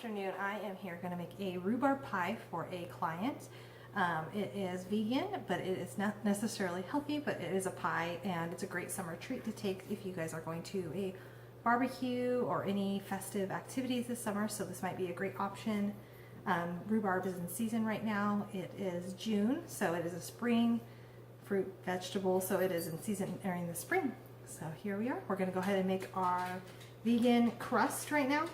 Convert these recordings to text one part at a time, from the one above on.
afternoon, I am here going to make a rhubarb pie for a client. It is vegan, but it is not necessarily healthy, but it is a pie and it's a great summer treat to take if you guys are going to a barbecue or any festive activities this summer. So this might be a great option. Rhubarb is in season right now. It is June, so it is a spring fruit vegetable, so it is in season during the spring. So here we are. We're going to go ahead and make our vegan crust right now.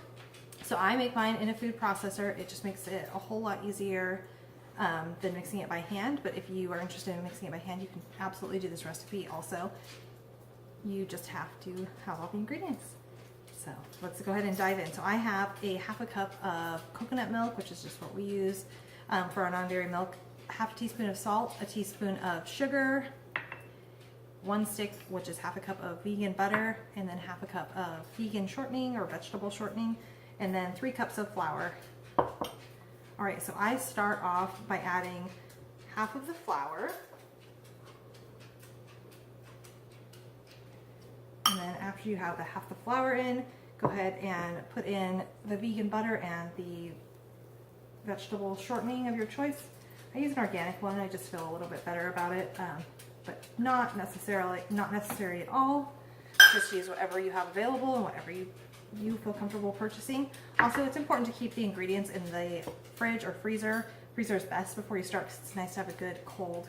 So I make mine in a food processor. It just makes it a whole lot easier than mixing it by hand. But if you are interested in mixing it by hand, you can absolutely do this recipe also. You just have to have all the ingredients. So let's go ahead and dive in. So I have a half a cup of coconut milk, which is just what we use for our non-dairy milk, half a teaspoon of salt, a teaspoon of sugar, 1 stick, which is half a cup of vegan butter, and then half a cup of vegan shortening or vegetable shortening, and then 3 cups of flour. All right, so I start off by adding half of the flour. And then after you have half the flour in, go ahead and put in the vegan butter and the vegetable shortening of your choice. I use an organic one. I just feel a little bit better about it, but not necessary at all. Just use whatever you have available and whatever you feel comfortable purchasing. Also, it's important to keep the ingredients in the fridge or freezer. Freezer is best before you start because it's nice to have a good cold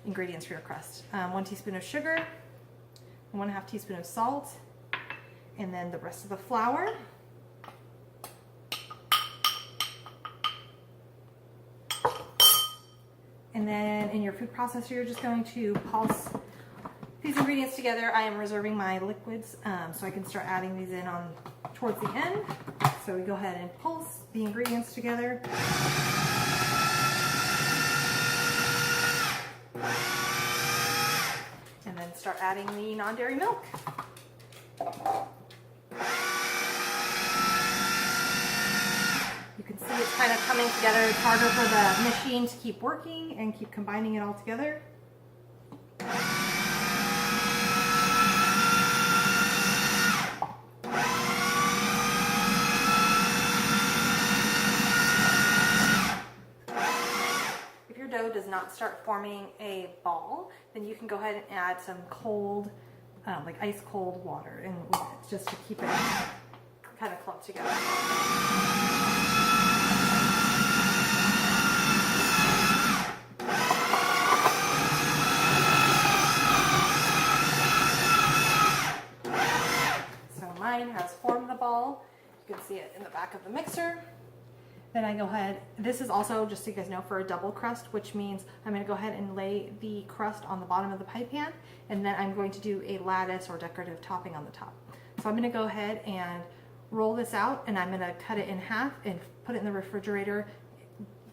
ingredients for your crust. 1 teaspoon of sugar, 1/2 teaspoon of salt, and then the rest of the flour. And then in your food processor, you're just going to pulse these ingredients together. I am reserving my liquids so I can start adding these in on towards the end. So we go ahead and pulse the ingredients together. And then start adding the non-dairy milk. You can see it's kind of coming together. It's harder for the machine to keep working and keep combining it all together. If your dough does not start forming a ball, then you can go ahead and add some cold, like ice cold water and just to keep it kind of clumped together. Mine has formed the ball. You can see it in the back of the mixer. Then I go ahead, this is also, just so you guys know, for a double crust, which means I'm going to go ahead and lay the crust on the bottom of the pie pan, and then I'm going to do a lattice or decorative topping on the top. So I'm going to go ahead and roll this out, and I'm going to cut it in half and put it in the refrigerator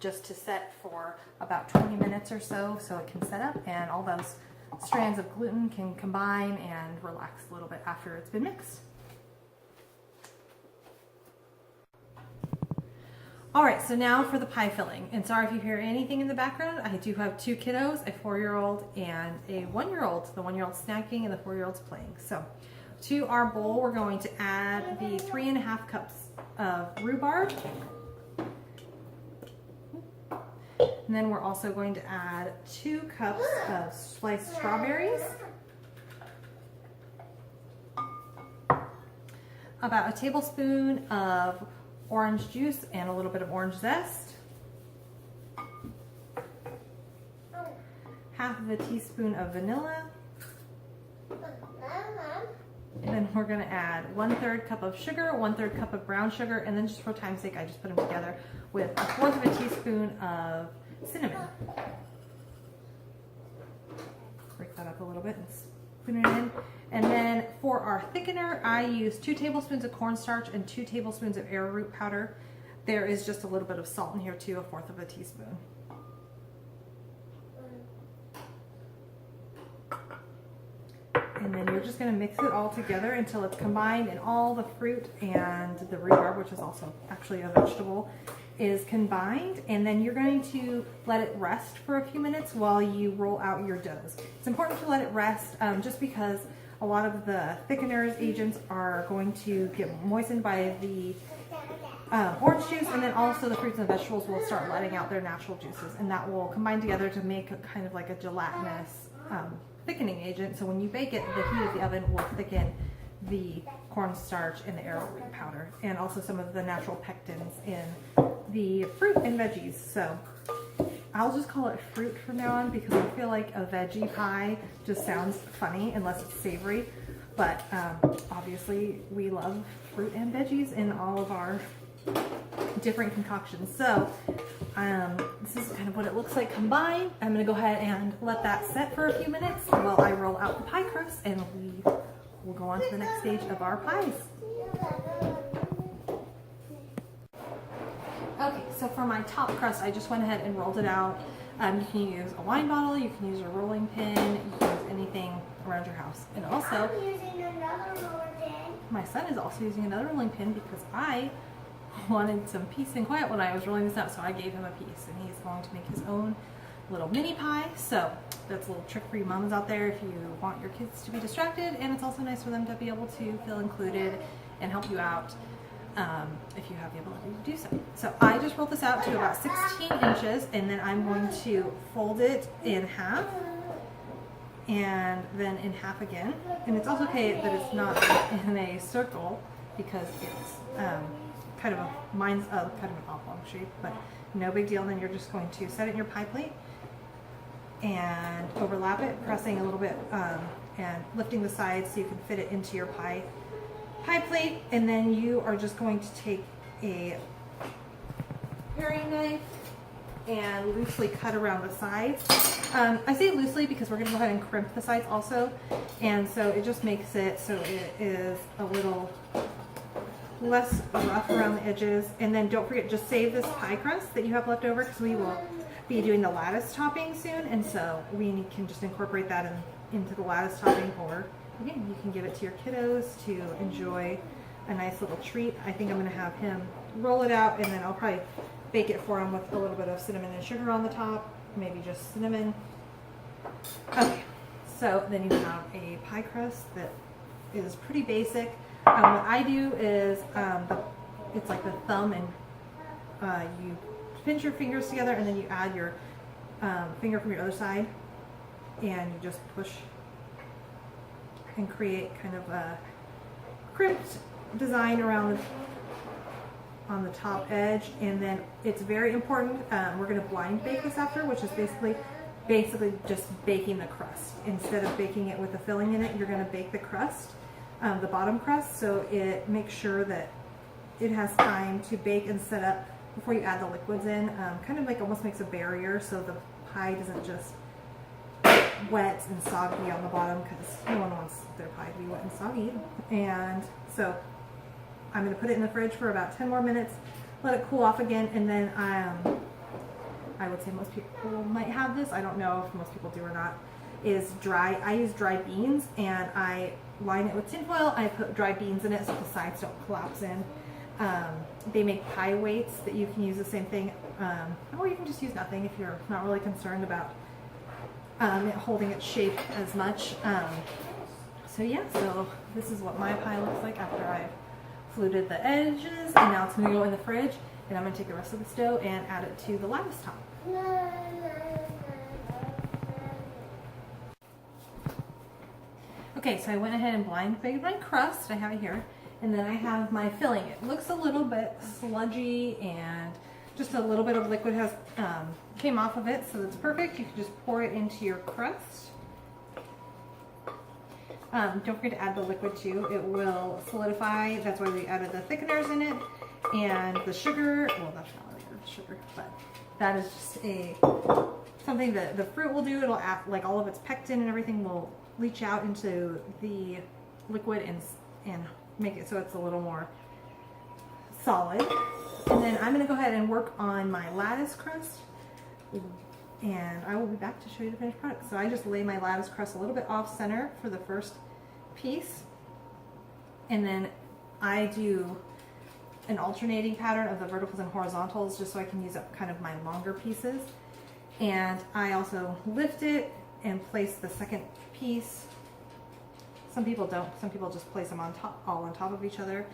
just to set for about 20 minutes or so it can set up, and all those strands of gluten can combine and relax a little bit after it's been mixed. All right, so now for the pie filling. And sorry if you hear anything in the background. I do have 2 kiddos, a 4-year-old and a 1-year-old. The 1-year-old's snacking and the 4-year-old's playing. So to our bowl, we're going to add the 3.5 cups of rhubarb. And then we're also going to add 2 cups of sliced strawberries. About a tablespoon of orange juice and a little bit of orange zest. Half of a teaspoon of vanilla. And then we're going to add 1/3 cup of sugar, 1/3 cup of brown sugar, and then just for time's sake, I just put them together with 1/4 of a teaspoon of cinnamon. Break that up a little bit and spoon it in. And then for our thickener, I use 2 tablespoons of cornstarch and 2 tablespoons of arrowroot powder. There is just a little bit of salt in here too, 1/4 of a teaspoon. And then you're just going to mix it all together until it's combined and all the fruit and the rhubarb, which is also actually a vegetable, is combined. And then you're going to let it rest for a few minutes while you roll out your doughs. It's important to let it rest just because a lot of the thickeners agents are going to get moistened by the orange juice, and then also the fruits and vegetables will start letting out their natural juices, and that will combine together to make a kind of like a gelatinous thickening agent. So when you bake it, the heat of the oven will thicken the cornstarch and the arrowroot powder, and also some of the natural pectins in the fruit and veggies. So I'll just call it fruit from now on, because I feel like a veggie pie just sounds funny unless it's savory. But obviously we love fruit and veggies in all of our different concoctions. So this is kind of what it looks like combined. I'm going to go ahead and let that set for a few minutes while I roll out the pie crust, and we will go on to the next stage of our pies. Okay, so for my top crust, I just went ahead and rolled it out. You can use a wine bottle, you can use a rolling pin, you can use anything around your house. And also, I'm using another rolling pin. My son is also using another rolling pin because I wanted some peace and quiet when I was rolling this out, so I gave him a piece, and he's going to make his own little mini pie. So that's a little trick for you mamas out there if you want your kids to be distracted, and it's also nice for them to be able to feel included and help you out if you have the ability to do so. So I just rolled this out to about 16 inches, and then I'm going to fold it in half and then in half again. And it's also okay that it's not in a circle, because it's kind of mine's kind of an oblong shape, but no big deal. And then you're just going to set it in your pie plate and overlap it, pressing a little bit and lifting the sides so you can fit it into your pie plate. And then you are just going to take a paring knife and loosely cut around the sides. I say loosely because we're going to go ahead and crimp the sides also, and so it just makes it so it is a little less rough around the edges. And then don't forget, just save this pie crust that you have left over, because we will be doing the lattice topping soon, and so we can just incorporate that into the lattice topping, or again, you can give it to your kiddos to enjoy a nice little treat. I think I'm going to have him roll it out, and then I'll probably bake it for him with a little bit of cinnamon and sugar on the top, maybe just cinnamon. Okay, so then you have a pie crust that is pretty basic. What I do is, it's like the thumb, and you pinch your fingers together, and then you add your finger from your other side, and you just push and create kind of a crimped design around on the top edge. And then it's very important, we're going to blind bake this after, which is basically just baking the crust. Instead of baking it with the filling in it, you're going to bake the crust, the bottom crust, so it makes sure that it has time to bake and set up before you add the liquids in. Kind of like almost makes a barrier so the pie doesn't just wet and soggy on the bottom, because no one wants their pie to be wet and soggy. And so I'm going to put it in the fridge for about 10 more minutes, let it cool off again, and then I would say most people might have this, I don't know if most people do or not, is dry. I use dry beans, and I line it with tin foil. I put dry beans in it so the sides don't collapse in. They make pie weights that you can use the same thing, or you can just use nothing if you're not really concerned about it holding its shape as much. So yeah, so this is what my pie looks like after I've fluted the edges, and now it's going to go in the fridge, and I'm going to take the rest of the dough and add it to the lattice top. Okay, so I went ahead and blind baked my crust. I have it here, and then I have my filling. It looks a little bit sludgy, and just a little bit of liquid has came off of it, so that's perfect. You can just pour it into your crust. Don't forget to add the liquid too. It will solidify. That's why we added the thickeners in it, and the sugar. Well, that's not really the sugar, but that is just something that the fruit will do. It'll act like all of its pectin and everything will leach out into the liquid and make it so it's a little more solid. And then I'm going to go ahead and work on my lattice crust, and I will be back to show you the finished product. So I just lay my lattice crust a little bit off center for the first piece, and then I do an alternating pattern of the verticals and horizontals just so I can use up kind of my longer pieces. And I also lift it and place the second piece. Some people don't. Some people just place them on top, all on top of each other.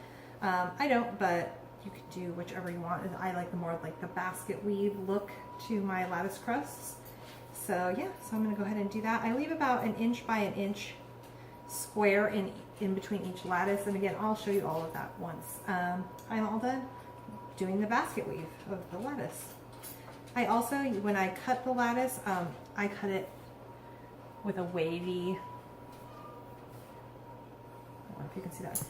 I don't, but you could do whichever you want. I like the more like the basket weave look to my lattice crusts. So yeah, so I'm gonna go ahead and do that. I leave about 1 inch by 1 inch square in between each lattice. And again, I'll show you all of that once I'm all done doing the basket weave of the lattice. I also, when I cut the lattice, I cut it with a wavy, I don't know if you can see that.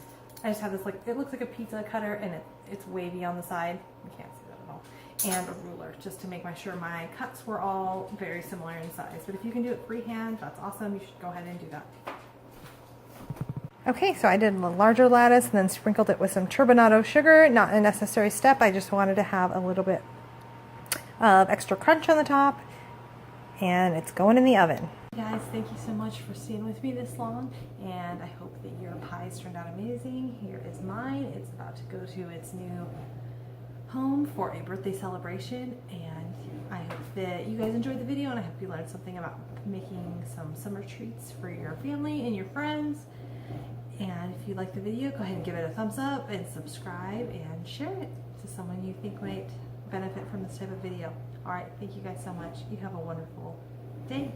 I just have this, like, it looks like a pizza cutter, and it's wavy on the side. You can't see that at all. And a ruler, just to make sure my cuts were all very similar in size. But if you can do it freehand, that's awesome. You should go ahead and do that. Okay, so I did a larger lattice and then sprinkled it with some turbinado sugar. Not a necessary step. I just wanted to have a little bit of extra crunch on the top. And it's going in the oven. Guys, thank you so much for staying with me this long, and I hope that your pies turned out amazing. Here is mine. It's about to go to its new home for a birthday celebration, and I hope that you guys enjoyed the video, and I hope you learned something about making some summer treats for your family and your friends. And if you liked the video, go ahead and give it a thumbs up and subscribe and share it to someone you think might benefit from this type of video. All right, thank you guys so much. You have a wonderful day.